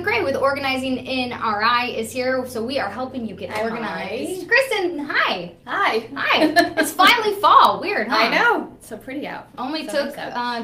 MacRae with Organizing in RI is here, so we are helping you get organized. Kristin, hi. Hi. It's finally fall. Weird, huh? I know. It's so pretty out. Only took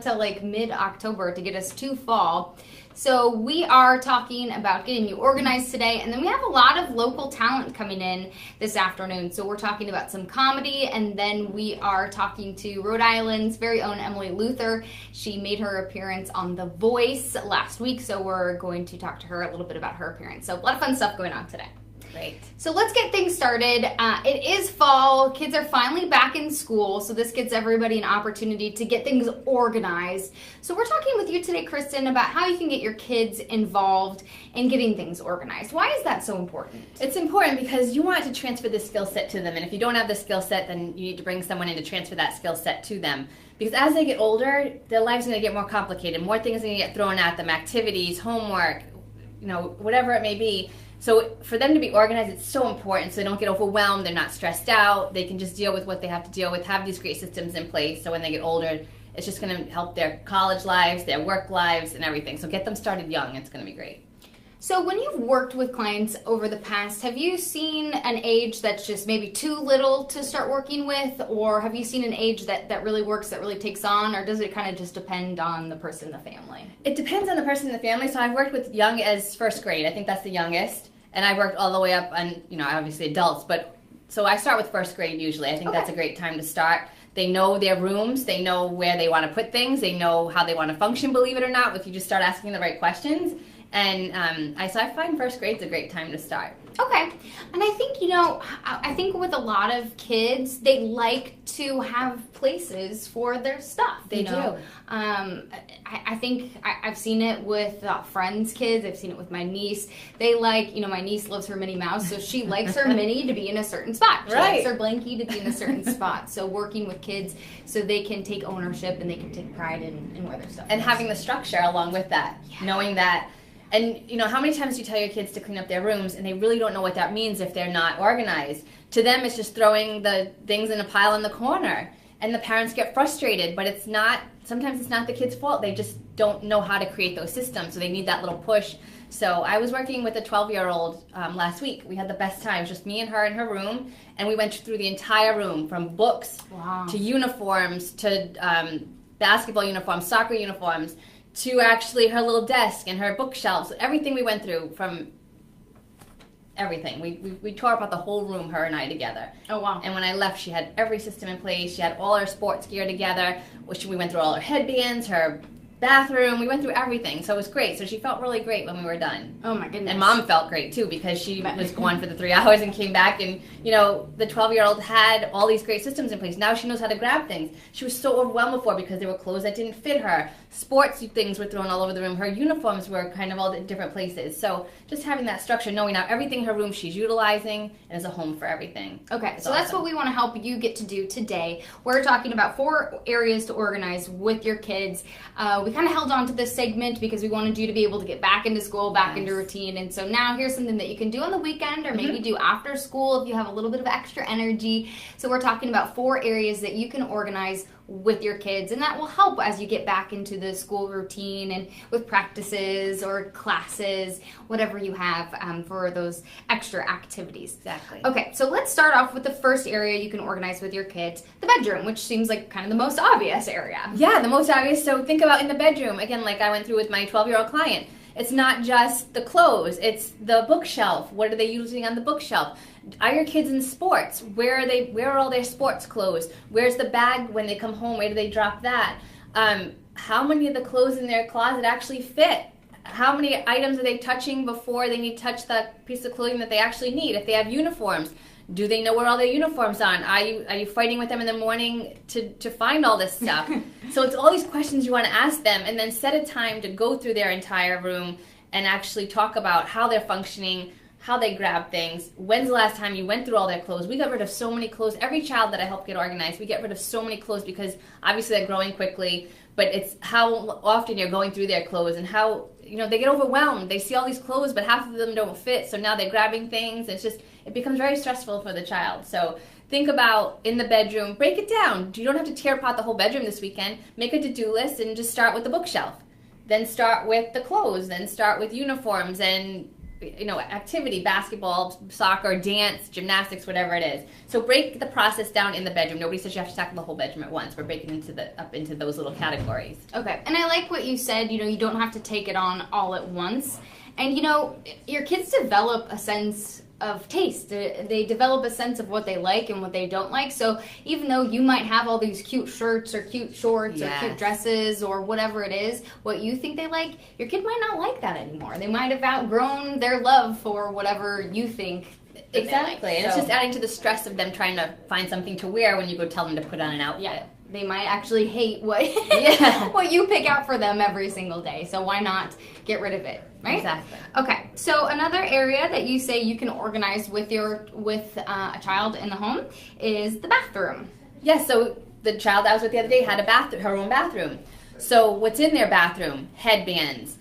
till like mid-October to get us to fall. So we are talking about getting you organized today, and then we have a lot of local talent coming in this afternoon. So we're talking about some comedy, and then we are talking to Rhode Island's very own Emily Luther. She made her appearance on The Voice last week, so we're going to talk to her a little bit about her appearance. So a lot of fun stuff going on today. Great. So let's get things started. It is fall. Kids are finally back in school, so this gives everybody an opportunity to get things organized. So we're talking with you today, Kristin, about how you can get your kids involved in getting things organized. Why is that so important? It's important because you want to transfer this skill set to them, and if you don't have the skill set, then you need to bring someone in to transfer that skill set to them. Because as they get older, their life's going to get more complicated. More things are going to get thrown at them, activities, homework, whatever it may be. So for them to be organized, it's so important so they don't get overwhelmed, they're not stressed out, they can just deal with what they have to deal with, have these great systems in place so when they get older, it's just going to help their college lives, their work lives, and everything. So get them started young, it's going to be great. So when you've worked with clients over the past, have you seen an age that's just maybe too little to start working with, or have you seen an age that really works, that really takes on, or does it kind of just depend on the person in the family? It depends on the person in the family. So I've worked with young as first grade. I think that's the youngest. And I've worked all the way up on, obviously adults. But so I start with first grade usually. I think that's a great time to start. They know their rooms. They know where they want to put things. They know how they want to function, believe it or not, if you just start asking the right questions. And I find first grade's a great time to start. Okay. And I think, I think with a lot of kids, they like to have places for their stuff. They do. I think I've seen it with friends' kids. I've seen it with my niece. They like, my niece loves her Minnie Mouse, so she likes her Minnie to be in a certain spot. She likes her blankie to be in a certain spot. So working with kids so they can take ownership and they can take pride in where their stuff is. And having the structure along with that, knowing that. And, how many times do you tell your kids to clean up their rooms and they really don't know what that means if they're not organized? To them, it's just throwing the things in a pile in the corner. And the parents get frustrated, but sometimes it's not the kid's fault. They just don't know how to create those systems, so they need that little push. So I was working with a 12-year-old last week. We had the best time, just me and her in her room, and we went through the entire room from books to uniforms to basketball uniforms, soccer uniforms, to actually her little desk and her bookshelves, everything we went through from everything. We tore apart the whole room, her and I together. Oh, wow. And when I left, she had every system in place. She had all her sports gear together. We went through all her headbands, her bathroom. We went through everything. So it was great. So she felt really great when we were done. Oh, my goodness. And Mom felt great, too, because she was gone for the 3 hours and came back. And, the 12-year-old had all these great systems in place. Now she knows how to grab things. She was so overwhelmed before because there were clothes that didn't fit her. Sports things were thrown all over the room. Her uniforms were kind of all in different places. So just having that structure, knowing now everything in her room she's utilizing and is a home for everything. Okay, so that's what we want to help you get to do today. We're talking about 4 areas to organize with your kids. We kind of held on to this segment because we wanted you to be able to get back into school, back into routine. And so now here's something that you can do on the weekend or maybe do after school if you have a little bit of extra energy. So we're talking about 4 areas that you can organize with your kids, and that will help as you get back into the school routine and with practices or classes, whatever you have for those extra activities. Exactly. Okay, so let's start off with the first area you can organize with your kids, the bedroom, which seems like kind of the most obvious area. Yeah, the most obvious. So think about in the bedroom, again, like I went through with my 12-year-old client. It's not just the clothes, it's the bookshelf. What are they using on the bookshelf? Are your kids in sports? Where are all their sports clothes? Where's the bag when they come home? Where do they drop that? How many of the clothes in their closet actually fit? How many items are they touching before they need to touch that piece of clothing that they actually need? If they have uniforms, do they know where all their uniforms are? Are you fighting with them in the morning to find all this stuff? So it's all these questions you want to ask them, and then set a time to go through their entire room and actually talk about how they're functioning, how they grab things. When's the last time you went through all their clothes? We got rid of so many clothes. Every child that I help get organized, we get rid of so many clothes because obviously they're growing quickly, but it's how often you're going through their clothes and how, they get overwhelmed. They see all these clothes, but half of them don't fit, so now they're grabbing things. It becomes very stressful for the child. So think about in the bedroom, break it down. You don't have to tear apart the whole bedroom this weekend. Make a to-do list and just start with the bookshelf. then start with the clothes, then start with uniforms and activity, basketball, soccer, dance, gymnastics, whatever it is. So break the process down in the bedroom. Nobody says you have to tackle the whole bedroom at once. We're breaking up into those little categories. Okay, and I like what you said, you don't have to take it on all at once. And your kids develop a sense of taste. They develop a sense of what they like and what they don't like. So even though you might have all these cute shirts or cute shorts or cute dresses or whatever it is, what you think they like, your kid might not like that anymore. They might have outgrown their love for whatever you think. Exactly. Like. And it's just adding to the stress of them trying to find something to wear when you go tell them to put on an outfit. Yeah. They might actually hate what what you pick out for them every single day. So why not get rid of it, right? Exactly. Okay. So another area that you say you can organize with a child in the home is the bathroom. Yes. So the child I was with the other day had her own bathroom. So what's in their bathroom? Headbands,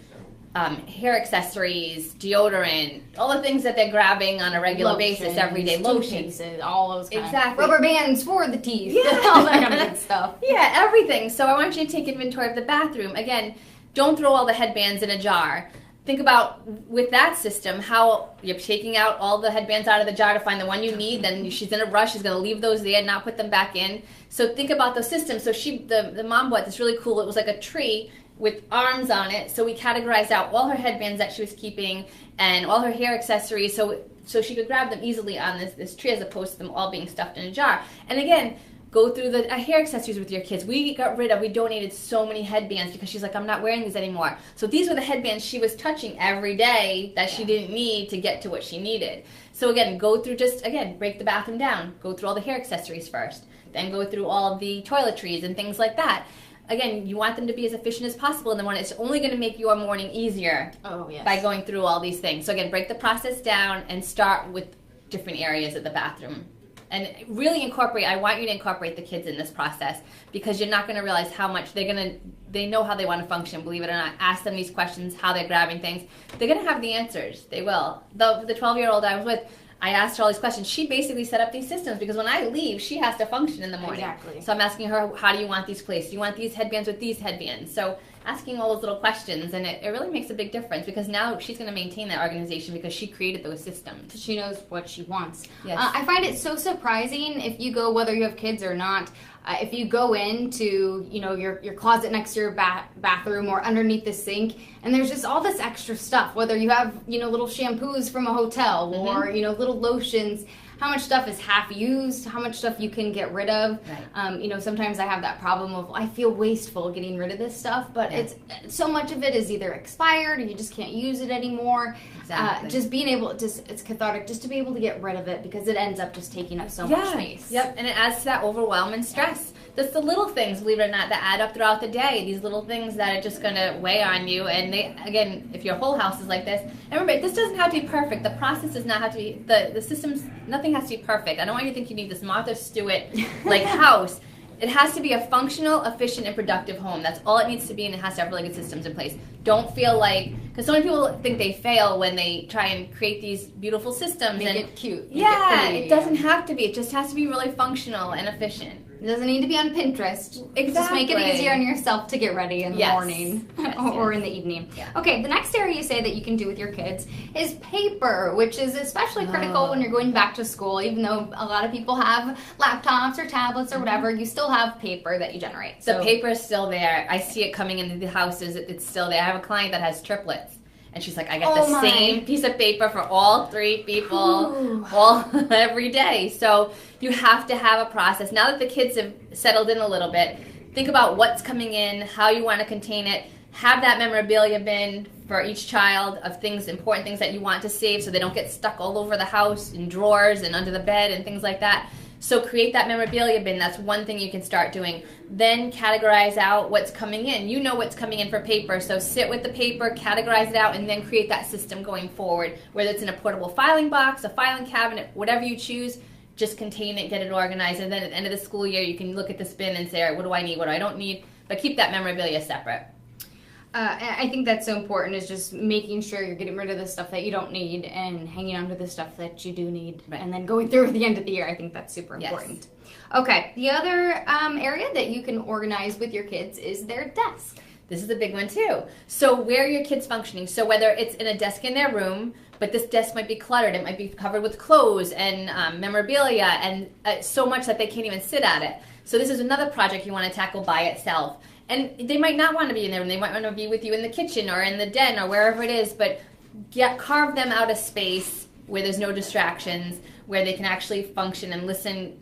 hair accessories, deodorant, all the things that they're grabbing on a regular basis every day. Lotions, all those kinds. Exactly. Rubber bands for the teeth, all that kind of good stuff. Yeah, everything. So I want you to take inventory of the bathroom. Again, don't throw all the headbands in a jar. Think about, with that system, how you're taking out all the headbands out of the jar to find the one you need. Then she's in a rush. She's going to leave those there and not put them back in. So think about those systems. So the mom bought this really cool, it was like a tree with arms on it. So we categorized out all her headbands that she was keeping and all her hair accessories so she could grab them easily on this tree as opposed to them all being stuffed in a jar. And again, go through the hair accessories with your kids. We donated so many headbands because she's like, I'm not wearing these anymore. So these were the headbands she was touching every day that she didn't need to get to what she needed. So again, break the bathroom down. Go through all the hair accessories first. Then go through all the toiletries and things like that. Again, you want them to be as efficient as possible in the morning. It's only going to make your morning easier by going through all these things. So again, break the process down and start with different areas of the bathroom. And really I want you to incorporate the kids in this process because you're not going to realize how much they know how they want to function, believe it or not. Ask them these questions, how they're grabbing things. They're going to have the answers. They will. The 12-year-old I was with, I asked her all these questions. She basically set up these systems because when I leave, she has to function in the morning. Exactly. So I'm asking her, how do you want these placed? Do you want these headbands with these headbands? So asking all those little questions, and it really makes a big difference because now she's going to maintain that organization because she created those systems. She knows what she wants. Yes. I find it so surprising if you go, whether you have kids or not, if you go into your closet next to your bathroom or underneath the sink, and there's just all this extra stuff, whether you have little shampoos from a hotel or little lotions, how much stuff is half used, how much stuff you can get rid of. Right. Sometimes I have that problem of I feel wasteful getting rid of this stuff, but it's so much of it is either expired or you just can't use it anymore. Exactly. Just being able, it's cathartic just to be able to get rid of it because it ends up just taking up so much space. Yep, and it adds to that overwhelm and stress. That's the little things, believe it or not, that add up throughout the day. These little things that are just going to weigh on you. And again, if your whole house is like this, and remember, this doesn't have to be perfect. The process does not have to be, the systems, nothing has to be perfect. I don't want you to think you need this Martha Stewart house. It has to be a functional, efficient, and productive home. That's all it needs to be, and it has to have really good systems in place. Don't feel like, because so many people think they fail when they try and create these beautiful systems. Make it cute. It doesn't have to be. It just has to be really functional and efficient. It doesn't need to be on Pinterest. Exactly. Just make it easier on yourself to get ready in the morning or in the evening. Yeah. Okay, the next area you say that you can do with your kids is paper, which is especially critical when you're going back to school. Even though a lot of people have laptops or tablets or whatever, you still have paper that you generate. So the paper is still there. I see it coming into the houses. It's still there. I have a client that has triplets. And she's like, I get the same piece of paper for all three people every day. So you have to have a process. Now that the kids have settled in a little bit, think about what's coming in, how you want to contain it. Have that memorabilia bin for each child of important things that you want to save so they don't get stuck all over the house in drawers and under the bed and things like that. So create that memorabilia bin. That's one thing you can start doing. Then categorize out what's coming in. You know what's coming in for paper. So sit with the paper, categorize it out, and then create that system going forward. Whether it's in a portable filing box, a filing cabinet, whatever you choose, just contain it, get it organized. And then at the end of the school year, you can look at this bin and say, all right, what do I need, what do I don't need? But keep that memorabilia separate. I think that's so important, is just making sure you're getting rid of the stuff that you don't need and hanging on to the stuff that you do need, and then going through at the end of the year. I think that's super important. Okay, the other area that you can organize with your kids is their desk. This is a big one too. So where are your kids functioning? So whether it's in a desk in their room, but this desk might be cluttered, it might be covered with clothes and memorabilia and so much that they can't even sit at it. So this is another project you want to tackle by itself. And they might not want to be in there, and they might want to be with you in the kitchen or in the den or wherever it is, but carve them out a space where there's no distractions, where they can actually function and listen,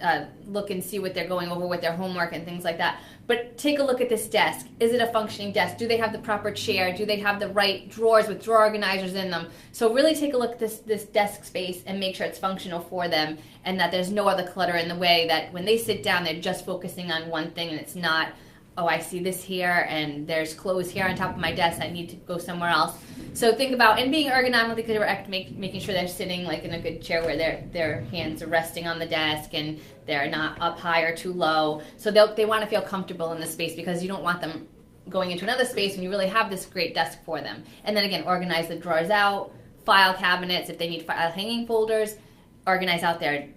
look and see what they're going over with their homework and things like that. But take a look at this desk. Is it a functioning desk? Do they have the proper chair? Do they have the right drawers with drawer organizers in them? So really take a look at this desk space and make sure it's functional for them and that there's no other clutter in the way, that when they sit down, they're just focusing on one thing and it's not, oh, I see this here and there's clothes here on top of my desk. I need to go somewhere else. So think about, and being ergonomically correct, making sure they're sitting like in a good chair where their hands are resting on the desk and they're not up high or too low. So they want to feel comfortable in the space, because you don't want them going into another space when you really have this great desk for them. And then again, organize the drawers out, file cabinets if they need file hanging folders, organize out their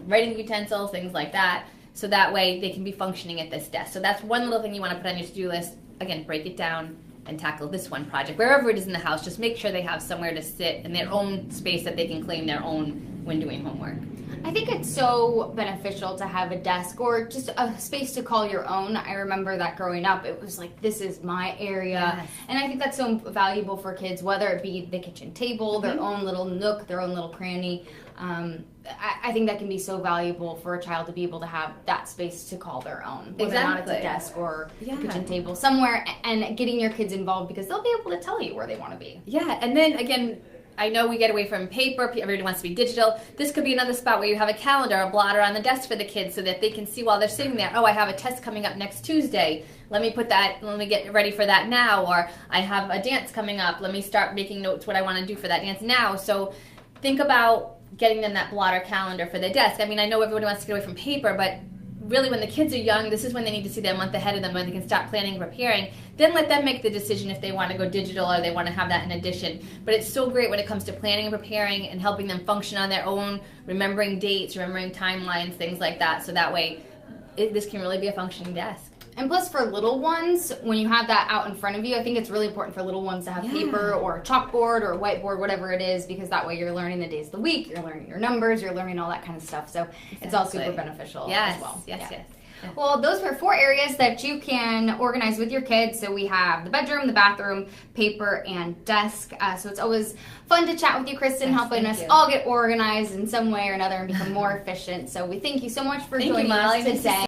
writing utensils, things like that. So that way they can be functioning at this desk. So that's one little thing you want to put on your to-do list. Again, break it down and tackle this one project. Wherever it is in the house, just make sure they have somewhere to sit in their own space that they can claim their own when doing homework. I think it's so beneficial to have a desk or just a space to call your own. I remember that growing up, it was like, this is my area. Yes. And I think that's so valuable for kids, whether it be the kitchen table, their own little nook, their own little cranny. I think that can be so valuable for a child to be able to have that space to call their own, whether or not it's a desk or a kitchen table, somewhere, and getting your kids involved, because they'll be able to tell you where they want to be. Yeah, and then again, I know we get away from paper, everybody wants to be digital. This could be another spot where you have a calendar, a blotter on the desk for the kids so that they can see while they're sitting there, oh, I have a test coming up next Tuesday. Let me get ready for that now. Or I have a dance coming up. Let me start making notes what I want to do for that dance now. So think about getting them that blotter calendar for their desk. I mean, I know everybody wants to get away from paper, but really when the kids are young, this is when they need to see their month ahead of them, when they can start planning and preparing. Then let them make the decision if they want to go digital or they want to have that in addition. But it's so great when it comes to planning and preparing and helping them function on their own, remembering dates, remembering timelines, things like that. So that way, this can really be a functioning desk. And plus, for little ones, when you have that out in front of you, I think it's really important for little ones to have paper or a chalkboard or a whiteboard, whatever it is, because that way you're learning the days of the week, you're learning your numbers, you're learning all that kind of stuff. So it's all super beneficial as well. Yes. Well, those were 4 areas that you can organize with your kids. So we have the bedroom, the bathroom, paper, and desk. So it's always fun to chat with you, Kristin, helping us all get organized in some way or another and become more efficient. So we thank you so much for joining us today.